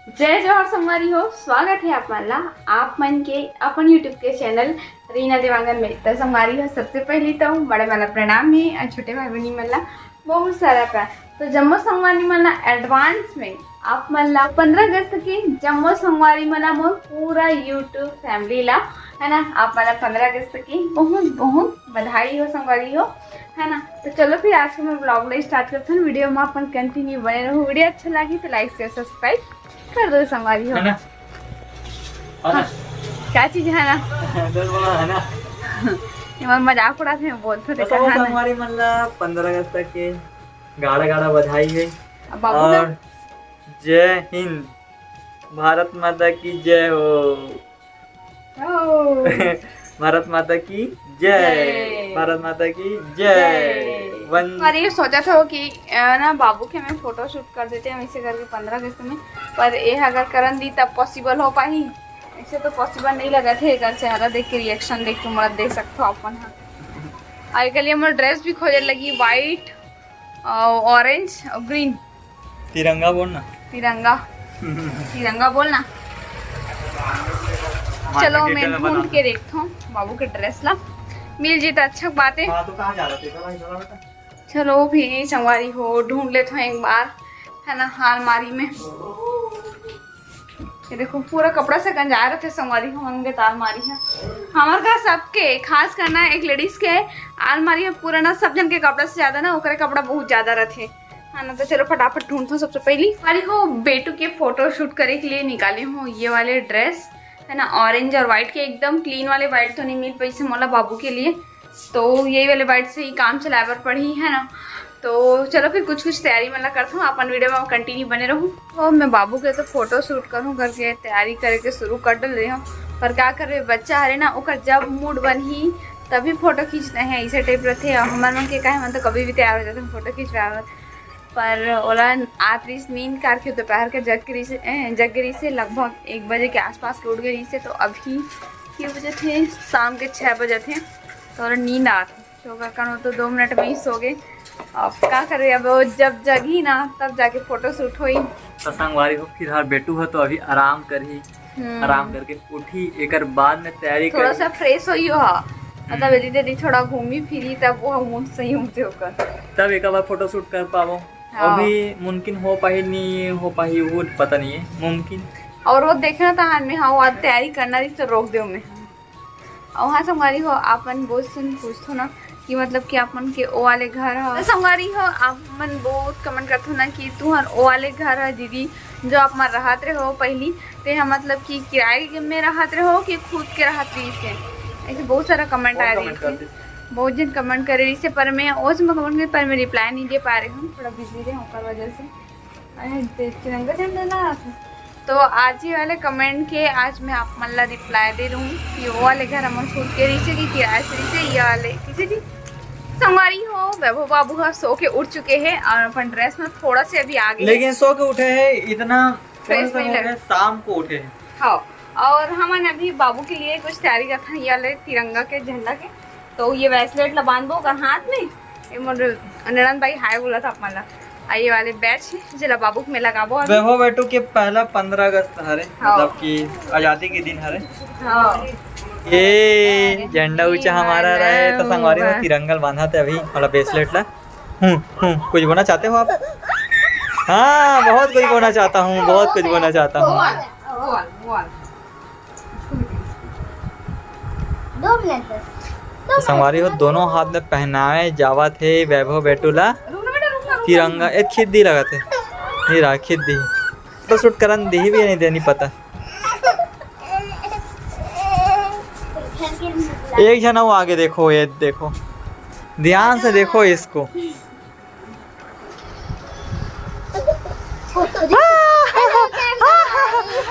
जय जोहार संगवारी हो। स्वागत है आपला आप मन के अपन यूट्यूब के चैनल रीना देवांगन में। तो संगवारी हो, सबसे पहले तो बड़े वाला प्रणाम है और छोटे भाई बहनी मला बहुत सारा प्यार। तो जम्मो संगवारी मला एडवांस में आप मला 15 अगस्त के जम्मो संगवारी मला मोर पूरा यूट्यूब फैमिली ला है ना, आप मला 15 अगस्त की बहुत बहुत बधाई हो संगवारी हो, है ना। तो चलो फिर आज के मैं ब्लॉग ला स्टार्ट करते हैं। वीडियो में अपन कंटिन्यू बने रहो। वीडियो अच्छा लगी तो लाइक शेयर सब्सक्राइब कर दो संगवारी हो। हाँ, क्या चीज है ना ये मजाक उड़ाते हैं बोलते थे तो संगवारी मला 15 अगस्त के गाड़ा गाड़ा बधाई है और जय हिंद, भारत माता की जय हो। भारत माता की जय, भारत माता की जय। अरे ये सोचा था कि ना बाबू के मैं फोटो शूट कर देते हैं ऐसे करके 15 अगस्त में, पर ये अगर करन दी तब पॉसिबल हो पाई, ऐसे तो पॉसिबल नहीं लगा थे। अगर चेहरा देख के रिएक्शन देख के मतलब देख सकते हो अपन। हाँ, आज कल हमारा ड्रेस भी खोजे लगी, वाइट ऑरेंज और ग्रीन। तिरंगा बोलना, तिरंगा तिरंगा बोलना। चलो मैं ढूंढ के देखता हूँ बाबू के ड्रेस ला, मिल जी तो अच्छा बात है। हाँ, तो कहाँ जा रहे थे भाई बेटा? चलो भी संगवारी हो, ढूंढ लेते हैं एक बार, है ना, अलमारी में। ये देखो पूरा कपड़ा से गंजा रहे थे संगवारी हो, मंगे तो अलमारी है हमारे का सबके, खास करना एक लेडीज के अलमारी है पूरा ना, सब जन के कपड़ा से ज्यादा ना ओकरे कपड़ा बहुत ज्यादा रहते है ना। तो चलो फटाफट ढूंढता हूँ। सबसे पहली वाली हो बेटू के फोटो शूट करे के लिए निकाली हूँ ये वाले ड्रेस, है ना, ऑरेंज और व्हाइट के। एकदम क्लीन वाले व्हाइट तो नहीं मिल पाई से मोला बाबू के लिए, तो यही वाले व्हाइट से ही काम चलावर पड़ी है ना। तो चलो फिर कुछ कुछ तैयारी मतलब करता हूँ, अपन वीडियो में कंटिन्यू बने रहूँ। तो मैं बाबू के तो फोटो शूट करूँ करके तैयारी करके शुरू कर डल रही हूँ, पर क्या करे बच्चा हरे ना, ओकर जब मूड बनी तभी फोटो खींचना है, ऐसे टाइप रहते। और हमारे मन के कहे मन तो कभी भी तैयार हो जाते हैं फोटो खींचवा, पर ओला आतरी नींद करके दोपहर के जगरी से लगभग 1 बजे के आसपास के उठ गई से। तो अभी के बजे थे, शाम के 6 बजे थे, तो नींद आ थी तो कर तो 2 मिनट में ही सो गए। अब क्या करे, अब वो जब जगी ना तब जाके फोटो शूट हुई। तो संगवारी हो फिर हर बेटू हो तो अभी आराम करी, आराम करके उठी, एक बाद में तैयारी थोड़ा सा फ्रेश हुई हो, मतलब यदि दीदी थोड़ा घूमी फिरी तब वो मूड सही होते होकर, तब एक बार फोटो शूट कर पाओ। हाँ। अभी मुमकिन हो पाही नहीं हो पाही वो पता नहीं है, मुमकिन। और वो देखना था हाथ में, हाँ वो आज तैयारी करना रही तो रोक दो मैं। और वहाँ संगवारी हो आपन बहुत सुन पूछतो ना कि मतलब कि आपन के ओ वाले घर हो, संगवारी हो आप मन बहुत कमेंट करते हो ना कि तू हर ओ वाले घर है दीदी जो आप मन रहत रहे हो पहली, ते हम मतलब कि किराए में रहत रहे हो कि खुद के रहत रही से, ऐसे बहुत सारा कमेंट आ रही थी, बहुत जन कमेंट कर रही से। पर मैं उस में कमेंट कर, पर मैं रिप्लाई नहीं दे पा रही हूँ, थोड़ा बिजी रहे होकर वजह से तिरंगा झंडा ना। तो आज ही वाले कमेंट के आज मैं आप मल्ला रिप्लाई दे रही हूँ कि वो वाले घर हम खुद के रही से कि किराए से रही से, ये वाले किसी थी संगवारी हो। वैभव बाबू का सो के उठ चुके हैं और अपन ड्रेस में थोड़ा से अभी आगे, लेकिन सो के उठे हैं, इतना फ्रेश नहीं लगे, शाम को उठे हैं। हाँ, और हमने अभी बाबू के लिए कुछ तैयारी का था, ये वाले तिरंगा के झंडा के। तो ये ब्रेसलेट ला बांधबो कर हाथ में, ये मोर नरन भाई हाय बोला था अपना, ये वाले बैच है जिला बाबू में लगाबो। वैभव बेटू के पहला 15 अगस्त हरे, मतलब कि आजादी के दिन हरे। हाँ, ये झंडा ऊंचा हमारा रहे तो संगवारी में तिरंगा बांधा थे अभी वाला ब्रेसलेट ला। कुछ बोलना चाहते हो आप? हाँ, बहुत कुछ बोलना चाहता हूँ, बहुत कुछ बोलना चाहता हूँ। 2 मिनट संगवारी हो दोनों हाथ में पहनाए जावा थे वैभव बेटूला तिरंगा। एक खिद्दी लगा थे, ये रहा खिद्दी, तो शूट करन दी भी नहीं देनी पता। एक जना वो आगे देखो, ये देखो ध्यान से देखो इसको।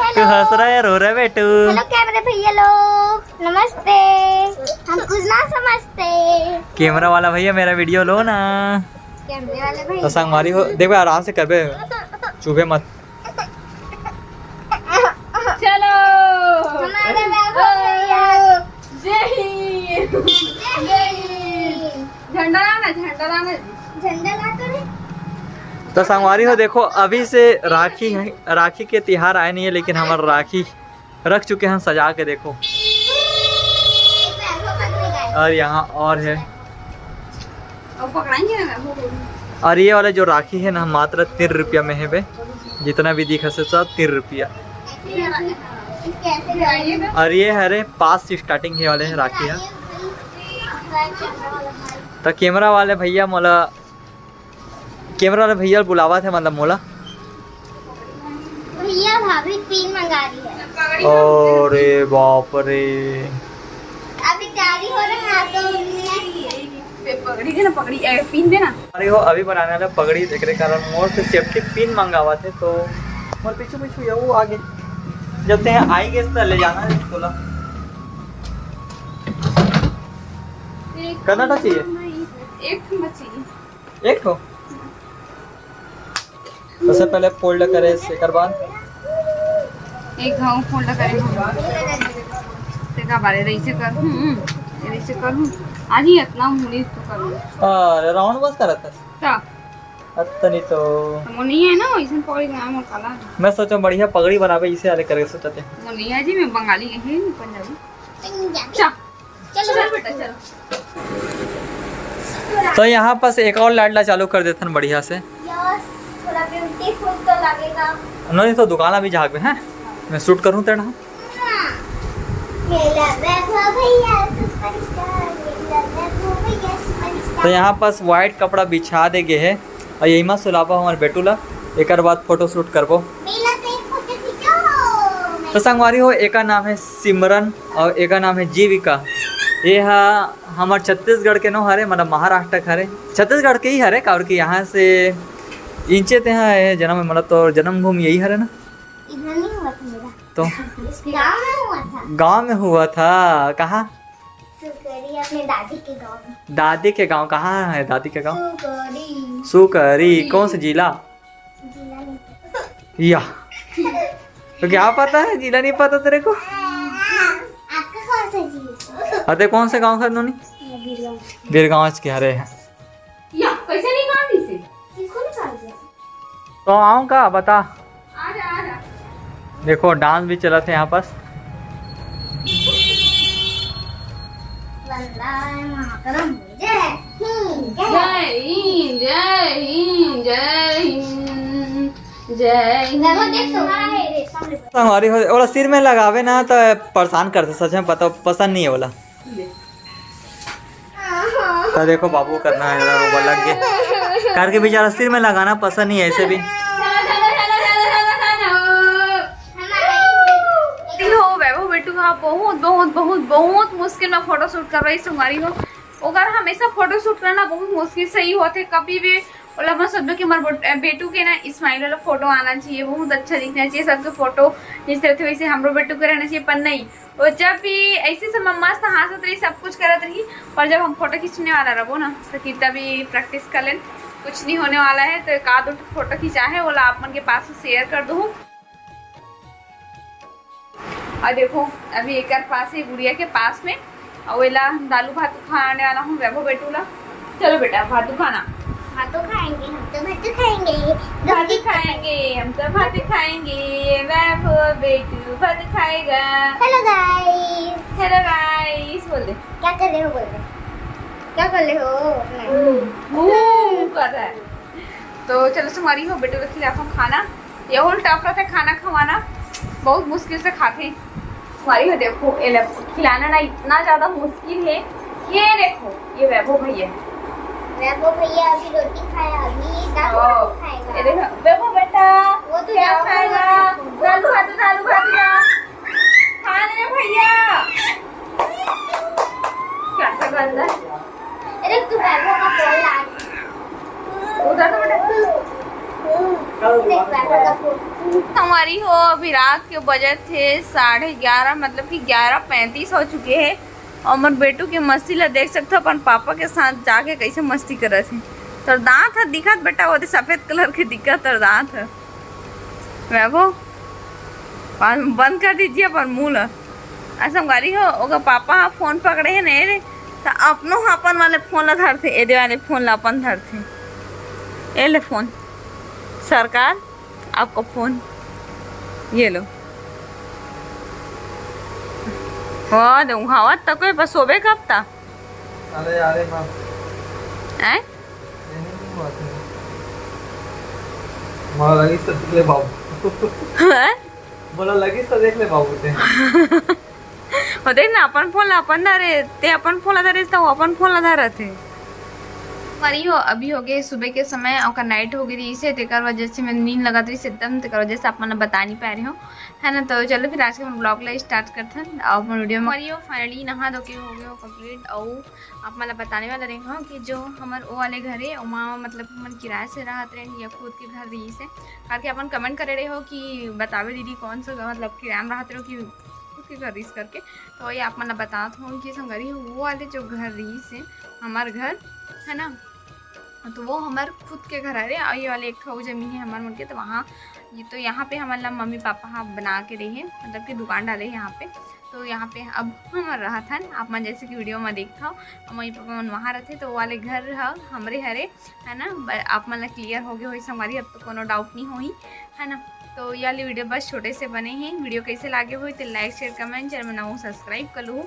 तू हंस रहा है, रो रहा है बेटू। हेलो कैमरे भैया लोग, नमस्ते। हम कुछ ना समझते। कैमरा वाला भैया मेरा वीडियो लो ना। कैमरे वाले भैया तो संगवारी हो देखो आराम से कर बे, चुभे मत। चलो हमारे वैभव भैया जय हिंद, झंडा लाना, झंडा लाना। झंडा ला कर तो संगवारी हो देखो अभी से राखी के त्योहार आए नहीं है, लेकिन हमारा राखी रख चुके हैं सजा के देखो। और यहाँ और है, अब पकड़ाएंगे ना वो। और ये वाला जो राखी है ना मात्र 3 रुपया में है बे, जितना भी दिखा से सब 3 रुपया। और ये है 5 से स्टार्टिंग है वाले राखी है। तो कैमरा वाले भैया बुलावा थे, मतलब मोला भैया भाभी पिन मंगा रही है। अरे बाप रे, अभी जारी हो रहा है तो पगड़ी देना, पगड़ी पिन देना। अरे हो अभी बनाने वाला पगड़ी देख रहे कारण मोर से सेफ्टी पिन मंगावा थे, तो मोर पीछे ये वो आगे जब ते आएंगे तो ले जाना है तोला। करना चाहिए एक मछली, एक हो सबसे पहले फोल्ड करे, एकर बाद एक घाव फोल्ड करे तेका बारे रईसे कर रईसे कर आज ही इतना मुड़ी तो कर। अरे राउंड बस करत है ता अतनी तो मोनी है ना वैसे पगड़ी गांव में काला। मैं सोचा बढ़िया पगड़ी बनावे इसे आले करे सोचते। मोनी है जी, मैं बंगाली है पंजाबी। चलो बेटा चलो। तो यहाँ पास एक और लाडला चालू कर देते हैं बढ़िया से। थोड़ा ब्यूटीफुल तो लगेगा। नहीं तो दुकान अभी झाग में है, मैं शूट करूँ तेरा। तो यहाँ पास वाइट कपड़ा बिछा दे गए है और यही में सुलाबा हमारे बेटूला, एक बाद फोटो शूट करबो। तो संगवारी हो एक नाम है सिमरन और एक नाम है जीविका। ये हमारे छत्तीसगढ़ के नो हरे, मतलब महाराष्ट्र के हरे, छत्तीसगढ़ के ही हरे और कि यहाँ से इंचे ते हैं जन्म, मतलब तो जन्मभूमि यही हरे ना। इधर नहीं हुआ था मेरा, तो गाँव में हुआ था। गांव में हुआ था। कहाँ? सुकरी, अपने दादी के गाँव में। दादी के गांव कहाँ है? दादी के गांव सुकरी। सुकरी। कौन सा जिला? जिला नहीं पता। या तो क्या पता है, जिला नहीं पता तेरे को? आपका कौन सा जिला? अरे कौन से गांव का नोनी? बीरगांव के हरे हैं। या कैसे निकाल दी से? किसको निकाल दिया? तो आऊँ का बता। आजा। देखो डांस भी चला था यहाँ पास। वंदे मातरम। जय हिंद। जय हिंद जय हिंद जय हिंद जय हिंद। देखो देख तुम्हारा है रेशम में। हमारी वाला सिर में लगावे ना तो परेशान करते, सच में पता पसंद नहीं है वाला। तो देखो बाबू करना है वो लग गए करके बेचारा सिर में लगाना पसंद नहीं है ऐसे भी। वैभव बेटू का बहुत बहुत बहुत बहुत मुश्किल में फोटो शूट कर रही सुमारी हो। अगर हमेशा फोटो शूट करना बहुत मुश्किल से ही होते, कभी भी बोला मैं सोचो कि हमारे बेटू के ना स्माइल वाला फोटो आना चाहिए, बहुत अच्छा दिखना चाहिए सबके फोटो जिस तरह थे वैसे हमरो बेटू के रहना चाहिए। पर नहीं, और जब भी ऐसे सब मस्त हंसत रही, सब कुछ करत रही, और जब हम फोटो खींचने वाला रहो ना तो कितना भी प्रैक्टिस कर लें कुछ नहीं होने वाला है। तो एक आध फोटो खींचा है वो आप मन के पास शेयर कर दूँ। और देखो अभी एक पास है गुड़िया के पास में, और वेला दालू भात खाने वाला हूँ वैभव बेटूला। चलो बेटा भातू खाना। भातों खाएंगे हम तो, भातों खाएंगे, भात खाएंगे हम तो, भात खाएंगे, वैभव बेटू भात खाएगा। Hello guys. हेलो गाइस बोल दे। क्या कर रहे हो? बोल दे क्या कर रहे हो? कर रहा है। तो चलो तुम्हारी हो बेटू रखी आपको खाना, ये होल टफ रहता है खाना खवाना, बहुत मुश्किल से खाते हैं। तुम्हारी हो देखो खिलाना ना इतना ज्यादा मुश्किल है। ये देखो ये वैभव भैया, वैभव भैया अभी रोटी खाया, अभी दालू भात खाएगा। ये देखो वैभव बेटा वो तो क्या जाओ खाएगा? दालू भात जा खा ले भैया। क्या सा गंदा है? अरे तू वैभव का फोन ला, उधर तो बेटा देख वैभव का फोन। हमारी हो अभी रात के बजे थे 11:30, मतलब कि 11:35 हो चुके हैं। और मेरे बेटू के मस्ती ला देख सकते हो, अपन पापा के साथ जाके कैसे मस्ती कर रहे थे। तो दांत है दिखत बेटा, वो सफेद कलर के दिखत और दांत है। वैभव बंद कर दीजिए अपन मुँह ला। ऐसा गाड़ी हो ओकर पापा फोन पकड़े है नहीं रे, तो अपनों अपन वाले फोन ला धरते, एदे वाले फोन ला अपन धरते। ए ले फोन सरकार आपको फोन ये लो हाँ दो हवा तक बस सोबे कब था अरे अरे माँ हैं माँ लगी तो देख ले बाबू बोला लगी तो देख ले बाबू ते हो देख ना अपन फोन अपन धारे ते अपन फोन धारे तो अपन फोन धारे थे हमारी हो अभी हो गए सुबह के समय और नाइट हो गई इसे तेकर वजह से मैं नींद लगा रही एकदम तेकर वजह से आप मैंने बता नहीं पा रही हूँ है ना। तो चलो फिर आज के हम ब्लॉग ला स्टार्ट करते हैं और अपन वीडियो में हमारी हो फाइनली नहा धो के हो गए हो कंप्लीट। और आप मैंने बताने वाला रही हूँ कि जो हमारे वो वाले घर है वहाँ मतलब हम किराए से रहते रहे या खुद के घर रही से करके अपन कमेंट करे रहे हो कि बतावे दीदी कौन सा मतलब किराया में रहते रहो कि खुद के घर रीस करके। तो ये आप मैंने बताता हूँ कि संगरी वो वाले जो घर रही से हमारे घर है ना तो वो हमारे खुद के घर आ रहे और ये वाले एक ठो जमीन है हमारे मन के। तो वहाँ ये तो यहाँ पे हमारा मम्मी पापा हाँ बना के रही है मतलब कि दुकान डाले यहाँ पे। तो यहाँ पे अब हमारा रहा था आप मन जैसे कि वीडियो में देखा मम्मी पापा मन वहाँ रहते तो वाले घर हमारे हरे है ना। आप मन क्लियर हो गए हो हमारी अब तो कोनो डाउट नहीं हो ही है ना। तो ये वाली वीडियो बस छोटे से बने हैं वीडियो कैसे लागे हुए तो लाइक शेयर कमेंट चैनल बनाओ सब्सक्राइब कर लूँ।